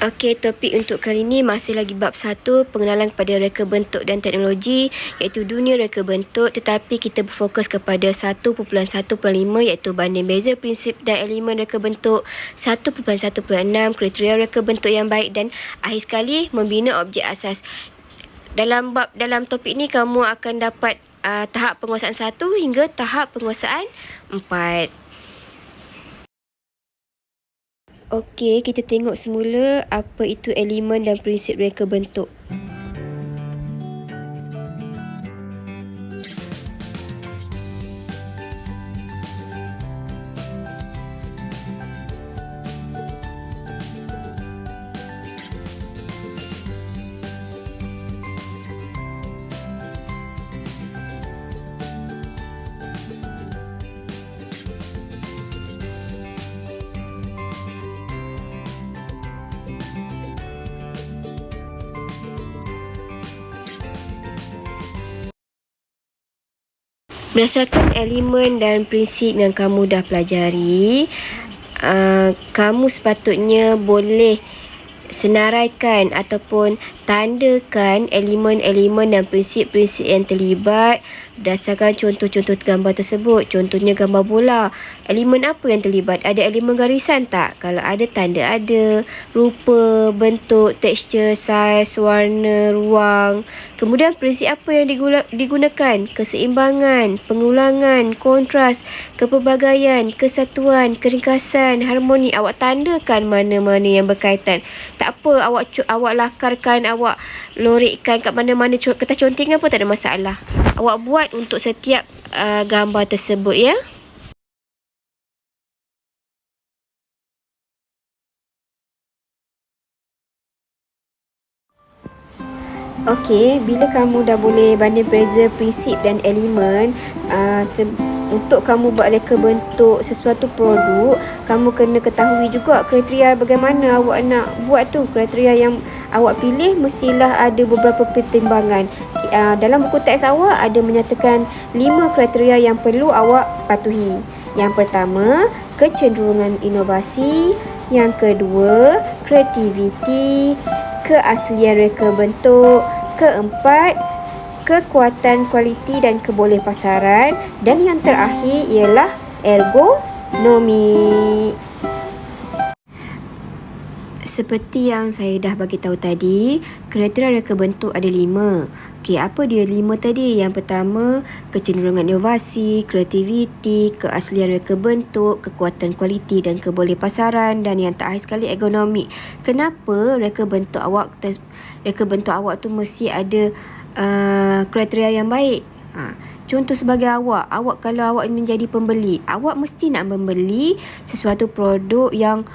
Okey, topik untuk kali ini masih lagi bab 1, pengenalan kepada reka bentuk dan teknologi, iaitu dunia reka bentuk, tetapi kita berfokus kepada 1.1.5 iaitu banding beza prinsip dan elemen reka bentuk, 1.1.6 kriteria reka bentuk yang baik dan akhir sekali membina objek asas. Dalam topik ni kamu akan dapat tahap penguasaan 1 hingga tahap penguasaan 4. Okey, kita tengok semula apa itu elemen dan prinsip reka bentuk. Berdasarkan elemen dan prinsip yang kamu dah pelajari, kamu sepatutnya boleh senaraikan ataupun tandakan elemen-elemen dan prinsip-prinsip yang terlibat berdasarkan contoh-contoh gambar tersebut. Contohnya gambar bola. Elemen apa yang terlibat? Ada elemen garisan tak? Kalau ada, tanda ada. Rupa, bentuk, tekstur, saiz, warna, ruang. Kemudian prinsip apa yang digunakan? Keseimbangan, pengulangan, kontras, kepelbagaian, kesatuan, keringkasan, harmoni. Awak tandakan mana-mana yang berkaitan. Tak apa, awak lakarkan, awak lorikkan kat mana-mana kertas conteng pun tak ada masalah. Awak buat untuk setiap gambar tersebut, ya. Okey, bila kamu dah boleh banding beza prinsip dan elemen, untuk kamu buat reka bentuk sesuatu produk, kamu kena ketahui juga kriteria bagaimana awak nak buat tu. Kriteria yang awak pilih mestilah ada beberapa pertimbangan. Dalam buku teks awak ada menyatakan 5 kriteria yang perlu awak patuhi. Yang pertama, kecenderungan inovasi. Yang kedua, kreativiti. Keaslian reka bentuk. Keempat, kekuatan kualiti dan keboleh pasaran. Dan yang terakhir ialah ergonomi. Seperti yang saya dah bagi tahu tadi, kriteria reka bentuk ada 5. Okey, apa dia 5 tadi? Yang pertama, kecenderungan inovasi, kreativiti, keaslian reka bentuk, kekuatan kualiti dan keboleh pasaran, dan yang terakhir sekali ergonomi. Kenapa reka bentuk awak tu mesti ada kriteria yang baik? Contoh sebagai awak kalau awak menjadi pembeli, awak mesti nak membeli sesuatu produk yang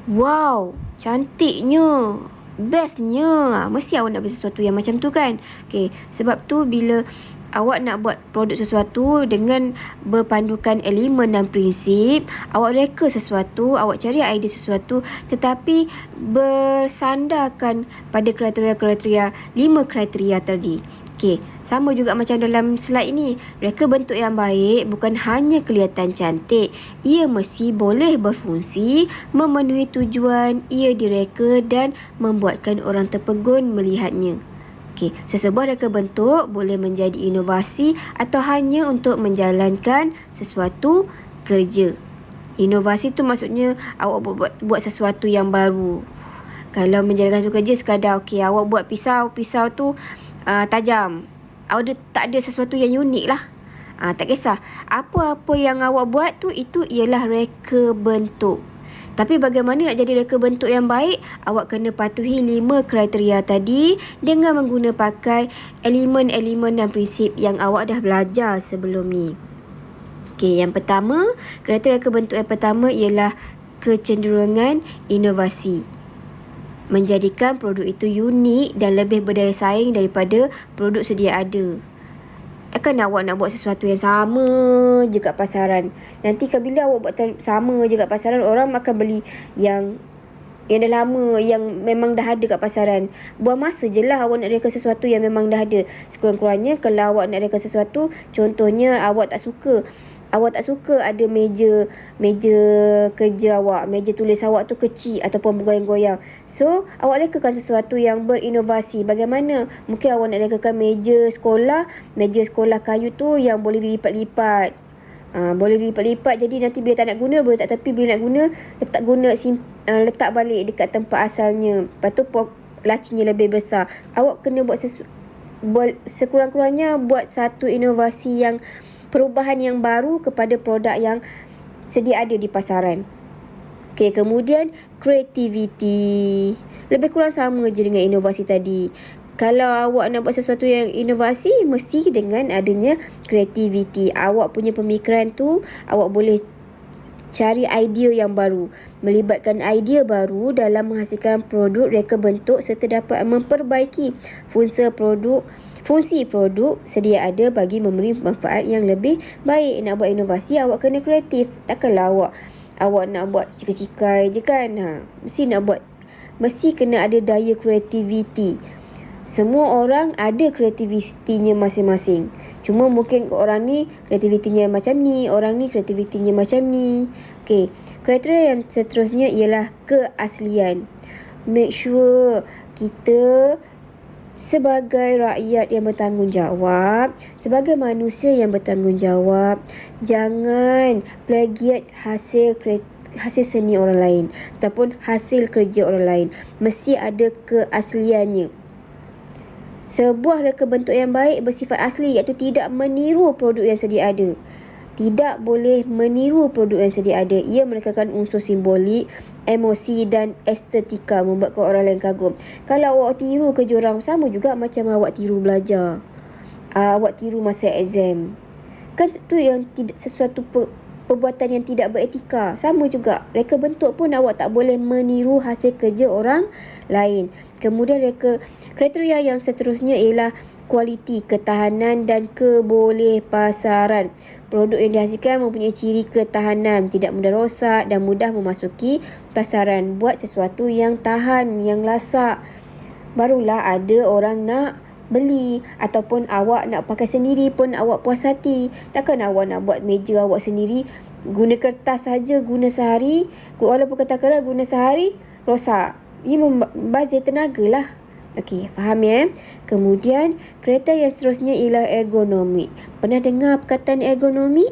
wow, cantiknya, bestnya. Mesti awak nak beli sesuatu yang macam tu kan? Okey, sebab tu bila awak nak buat produk sesuatu dengan berpandukan elemen dan prinsip, awak reka sesuatu, awak cari idea sesuatu, tetapi bersandarkan pada kriteria-kriteria 5 kriteria tadi. Okey, sama juga macam dalam slide ini. Reka bentuk yang baik bukan hanya kelihatan cantik, ia mesti boleh berfungsi, memenuhi tujuan ia direka dan membuatkan orang terpegun melihatnya. Okey, sesebuah reka bentuk boleh menjadi inovasi atau hanya untuk menjalankan sesuatu kerja. Inovasi tu maksudnya awak buat sesuatu yang baru. Kalau menjalankan sesuatu kerja sekadar awak buat pisau tu tajam. Awak tak ada sesuatu yang unik lah. Tak kisah. Apa-apa yang awak buat tu, itu ialah reka bentuk. Tapi bagaimana nak jadi reka bentuk yang baik? Awak kena patuhi 5 kriteria tadi dengan pakai elemen-elemen dan prinsip yang awak dah belajar sebelum ni. Okey, yang pertama, kriteria reka bentuk yang pertama ialah kecenderungan inovasi. Menjadikan produk itu unik dan lebih berdaya saing daripada produk sedia ada. Takkan awak nak buat sesuatu yang sama je kat pasaran. Nanti bila awak buat sama je kat pasaran, orang akan beli yang dah lama, yang memang dah ada kat pasaran. Buang masa je lah awak nak reka sesuatu yang memang dah ada. Sekurang-kurangnya kalau awak nak reka sesuatu, contohnya awak tak suka awak tak suka ada meja kerja awak, meja tulis awak tu kecil ataupun bergoyang-goyang. So, awak rekakan sesuatu yang berinovasi. Bagaimana? Mungkin awak nak rekakan meja sekolah kayu tu yang boleh dilipat-lipat. Boleh dilipat-lipat, jadi nanti bila tak nak guna boleh tak tepi, bila nak guna letak balik dekat tempat asalnya. Lepas tu lacinya lebih besar. Awak kena buat sekurang-kurangnya buat satu inovasi yang perubahan yang baru kepada produk yang sedia ada di pasaran. Okey, kemudian kreativiti. Lebih kurang sama je dengan inovasi tadi. Kalau awak nak buat sesuatu yang inovasi, mesti dengan adanya kreativiti. Awak punya pemikiran tu, awak boleh cari idea yang baru. Melibatkan idea baru dalam menghasilkan produk reka bentuk serta dapat memperbaiki fungsi produk sedia ada bagi memberi manfaat yang lebih baik. Nak buat inovasi, awak kena kreatif. Takkanlah awak nak buat cikai-cikai je kan. Mesti kena ada daya kreativiti. Semua orang ada kreativitinya masing-masing. Cuma mungkin orang ni kreativitinya macam ni, orang ni kreativitinya macam ni. Okey, kriteria yang seterusnya ialah keaslian. Make sure kita sebagai rakyat yang bertanggungjawab, sebagai manusia yang bertanggungjawab, jangan plagiat hasil seni orang lain ataupun hasil kerja orang lain. Mesti ada keasliannya. Sebuah reka bentuk yang baik bersifat asli, iaitu tidak meniru produk yang sedia ada. Tidak boleh meniru produk yang sedia ada. Ia merekakan unsur simbolik, emosi dan estetika membuatkan orang lain kagum. Kalau awak tiru kerja orang, sama juga macam awak tiru belajar. Awak tiru masa exam. Kan itu yang sesuatu perbuatan yang tidak beretika. Sama juga, reka bentuk pun awak tak boleh meniru hasil kerja orang lain. Kemudian kriteria yang seterusnya ialah kualiti, ketahanan dan kebolehpasaran. Produk yang dihasilkan mempunyai ciri ketahanan, tidak mudah rosak dan mudah memasuki pasaran. Buat sesuatu yang tahan, yang lasak, barulah ada orang nak beli. Ataupun awak nak pakai sendiri pun awak puas hati. Takkan awak nak buat meja awak sendiri, guna kertas saja, guna sehari, walaupun katakanlah guna sehari, rosak. Ia membazir tenaga lah. Okey, faham ya? Kemudian, kriteria yang seterusnya ialah ergonomi. Pernah dengar perkataan ergonomi?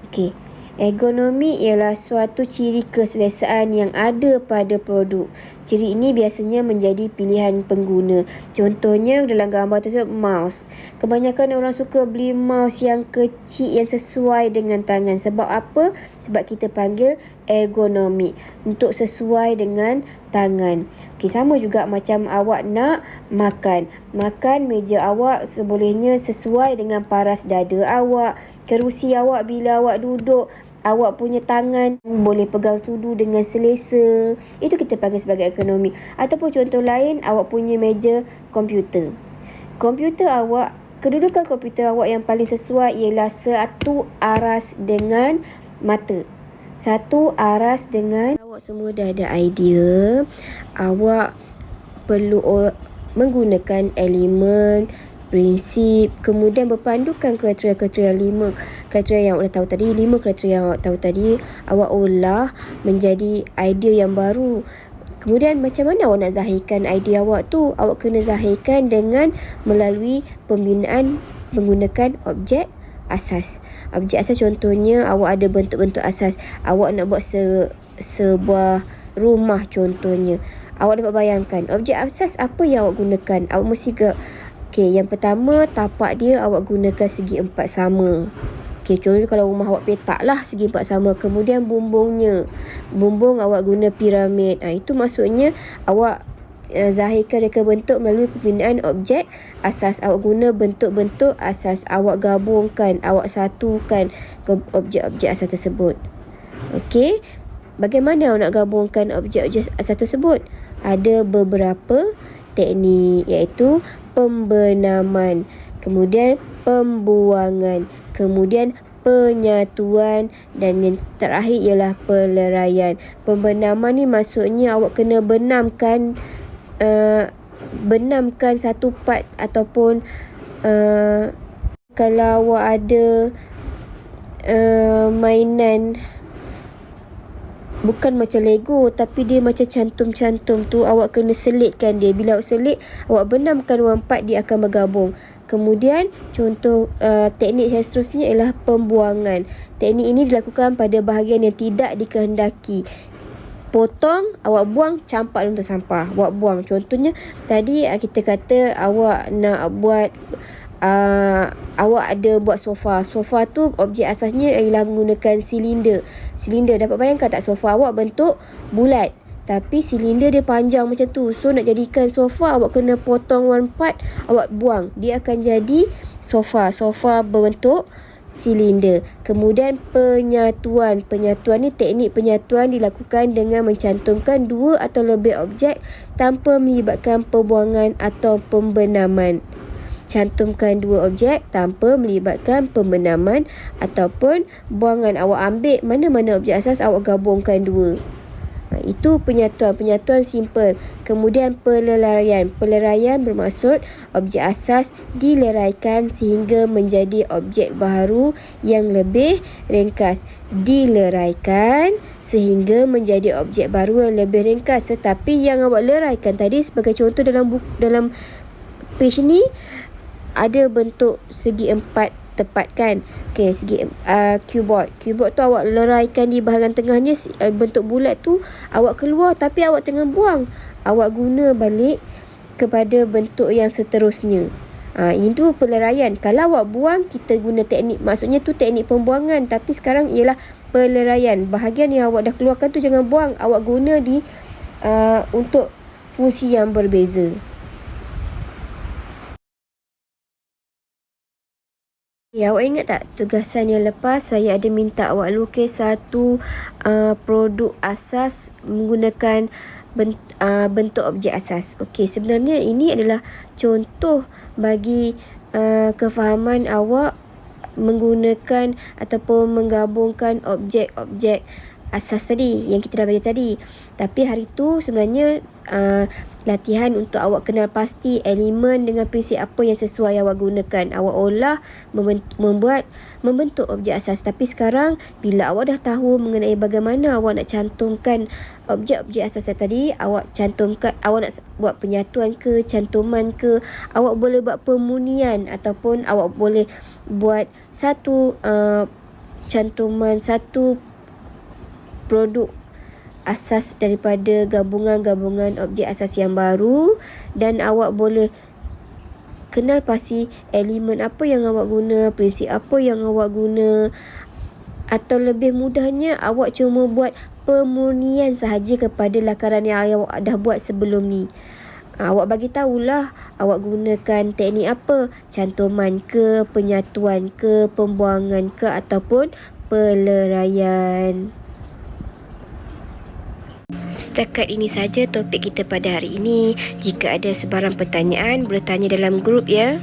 Okey, ergonomi ialah suatu ciri keselesaan yang ada pada produk. Ciri ini biasanya menjadi pilihan pengguna. Contohnya dalam gambar tersebut, mouse. Kebanyakan orang suka beli mouse yang kecil yang sesuai dengan tangan. Sebab apa? Sebab kita panggil ergonomi, untuk sesuai dengan tangan. Okey, sama juga macam awak nak makan. Makan meja awak sebolehnya sesuai dengan paras dada awak. Kerusi awak bila awak duduk, awak punya tangan boleh pegang sudu dengan selesa. Itu kita panggil sebagai ekonomi. Ataupun contoh lain, awak punya meja komputer. Kedudukan komputer awak yang paling sesuai ialah satu aras dengan mata. Satu aras dengan awak semua dah ada idea. Awak perlu menggunakan elemen, prinsip, kemudian berpandukan kriteria 5 kriteria yang awak tahu tadi, 5 kriteria yang awak tahu tadi, awak olah menjadi idea yang baru. Kemudian macam mana awak nak zahirkan idea awak tu? Awak kena zahirkan dengan melalui pembinaan menggunakan objek asas. Objek asas contohnya awak ada bentuk-bentuk asas. Awak nak buat sebuah rumah contohnya. Awak dapat bayangkan objek asas apa yang awak gunakan. Awak mesti okey, yang pertama, tapak dia awak gunakan segi 4 sama. Okey, contohnya kalau rumah awak petak lah segi 4 sama. Kemudian bumbung awak guna piramid. Itu maksudnya awak zahirkan reka bentuk melalui pembinaan objek asas. Awak guna bentuk-bentuk asas, awak gabungkan, awak satukan ke objek-objek asas tersebut. Okey, bagaimana awak nak gabungkan objek-objek asas tersebut? Ada beberapa teknik, iaitu pembenaman, kemudian pembuangan, kemudian penyatuan dan yang terakhir ialah peleraian. Pembenaman ni maksudnya awak kena benamkan satu part ataupun kalau awak ada mainan, bukan macam Lego, tapi dia macam cantum-cantum tu. Awak kena selitkan dia. Bila awak selit, awak benamkan warna 4, dia akan bergabung. Kemudian contoh teknik yang seterusnya ialah pembuangan. Teknik ini dilakukan pada bahagian yang tidak dikehendaki. Potong, awak buang, campak dalam tong sampah. Awak buang. Contohnya tadi kita kata awak nak buat awak ada buat sofa. Sofa tu objek asasnya ialah menggunakan silinder. Silinder, dapat bayangkan tak sofa awak bentuk bulat, tapi silinder dia panjang macam tu. So nak jadikan sofa, awak kena potong one part, awak buang. Dia akan jadi sofa. Sofa berbentuk silinder. Kemudian penyatuan. Penyatuan ni, teknik penyatuan dilakukan dengan mencantumkan 2 atau lebih objek tanpa melibatkan pembuangan atau pembenaman. Cantumkan 2 objek tanpa melibatkan pembenaman ataupun buangan. Awak ambil mana-mana objek asas, awak gabungkan 2. Itu penyatuan. Penyatuan simple. Kemudian peleraian. Peleraian bermaksud objek asas dileraikan sehingga menjadi objek baharu yang lebih ringkas. Dileraikan sehingga menjadi objek baru yang lebih ringkas. Tetapi yang awak leraikan tadi, sebagai contoh dalam page ni, ada bentuk segi 4 tepat kan. Okey, segi keyboard. Keyboard tu awak leraikan di bahagian tengahnya, bentuk bulat tu awak keluar, tapi awak jangan buang. Awak guna balik kepada bentuk yang seterusnya. Itu peleraian. Kalau awak buang, kita guna teknik, maksudnya tu teknik pembuangan, tapi sekarang ialah peleraian. Bahagian yang awak dah keluarkan tu jangan buang, awak guna di untuk fungsi yang berbeza. Ya, awak ingat tak tugasan yang lepas saya ada minta awak lukis satu produk asas menggunakan bentuk objek asas. Okey, sebenarnya ini adalah contoh bagi kefahaman awak menggunakan ataupun menggabungkan objek-objek asas tadi yang kita dah belajar tadi. Tapi hari tu sebenarnya latihan untuk awak kenal pasti elemen dengan prinsip apa yang sesuai awak gunakan. Awak olah membentuk objek asas. Tapi sekarang bila awak dah tahu mengenai bagaimana awak nak cantumkan objek-objek asas tadi, awak cantumkan, awak nak buat penyatuan ke, cantuman ke, awak boleh buat pemunian ataupun awak boleh buat satu cantuman, satu produk asas daripada gabungan-gabungan objek asas yang baru, dan awak boleh kenal pasti elemen apa yang awak guna, prinsip apa yang awak guna, atau lebih mudahnya awak cuma buat pemurnian sahaja kepada lakaran yang awak dah buat sebelum ni. Awak bagi tahulah awak gunakan teknik apa, cantuman ke, penyatuan ke, pembuangan ke, ataupun peleraian. Setakat ini saja topik kita pada hari ini. Jika ada sebarang pertanyaan, boleh tanya dalam grup ya.